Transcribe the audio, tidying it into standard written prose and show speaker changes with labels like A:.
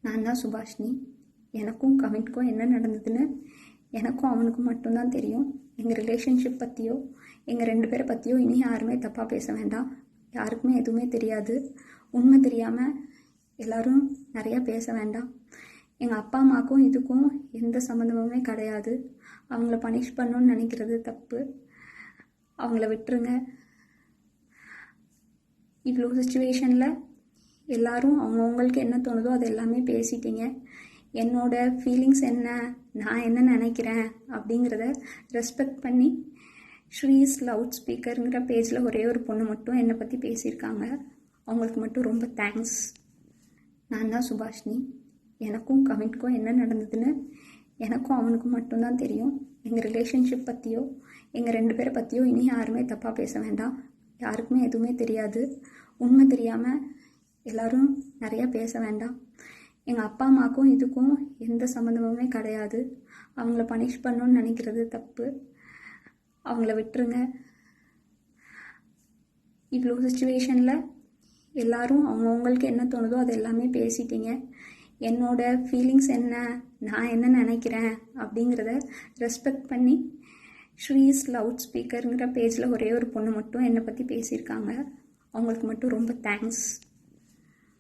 A: நான் தான் சுபாஷினி. எனக்கும் கவின்க்கும் என்ன நடந்ததுன்னு எனக்கும் அவனுக்கும் மட்டும்தான் தெரியும். எங்கள் ரிலேஷன்ஷிப் பற்றியோ எங்கள் 2 பேரை பற்றியோ இனி யாருமே தப்பாக பேச வேண்டாம். யாருக்குமே எதுவுமே தெரியாது. உண்மை தெரியாமல் எல்லோரும் நிறையா பேச வேண்டாம். எங்கள் அப்பா அம்மாவுக்கும் இதுக்கும் எந்த சம்மந்தமுமே கிடையாது. அவங்கள பனிஷ் பண்ணணுன்னு நினைக்கிறது தப்பு. அவங்கள விட்டுருங்க. இவ்வளோ சுச்சுவேஷனில் எல்லோரும் அவங்கவுங்களுக்கு என்ன தோணுதோ அது எல்லாமே பேசிட்டீங்க. என்னோடய ஃபீலிங்ஸ் என்ன, நான் என்ன நினைக்கிறேன் அப்படிங்கிறத ரெஸ்பெக்ட் பண்ணி ஸ்ரீஸ் லவுட் ஸ்பீக்கருங்கிற பேஜில் ஒரே ஒரு பொண்ணு மட்டும் என்னை பற்றி பேசியிருக்காங்க. அவங்களுக்கு மட்டும் ரொம்ப தேங்க்ஸ். நான் தான் சுபாஷினி. எனக்கும் கவின்க்கும் என்ன நடந்ததுன்னு எனக்கும் அவனுக்கும் மட்டும்தான் தெரியும். எங்கள் ரிலேஷன்ஷிப் பற்றியோ எங்கள் 2 பேரை பற்றியோ இனி யாருமே தப்பாக பேச வேண்டாம். யாருக்குமே எதுவுமே தெரியாது. உண்மை தெரியாமல் எல்லோரும் நிறையா பேச வேண்டாம். எங்கள் அப்பா அம்மாவுக்கும் இதுக்கும் எந்த சம்மந்தமுமே கிடையாது. அவங்கள பனிஷ் பண்ணணுன்னு நினைக்கிறது தப்பு. அவங்கள விட்டுருங்க. இவ்வளோ சுச்சுவேஷனில் எல்லோரும் அவங்கவுங்களுக்கு என்ன தோணுதோ அது எல்லாமே பேசிட்டீங்க. என்னோடய ஃபீலிங்ஸ் என்ன, நான் என்ன நினைக்கிறேன் அப்படிங்கிறத ரெஸ்பெக்ட் பண்ணி ஸ்ரீஸ் லவுட் ஸ்பீக்கருங்கிற பேஜில் ஒரே ஒரு பொண்ணு மட்டும் என்னை பற்றி பேசியிருக்காங்க. அவங்களுக்கு மட்டும் ரொம்ப தேங்க்ஸ்.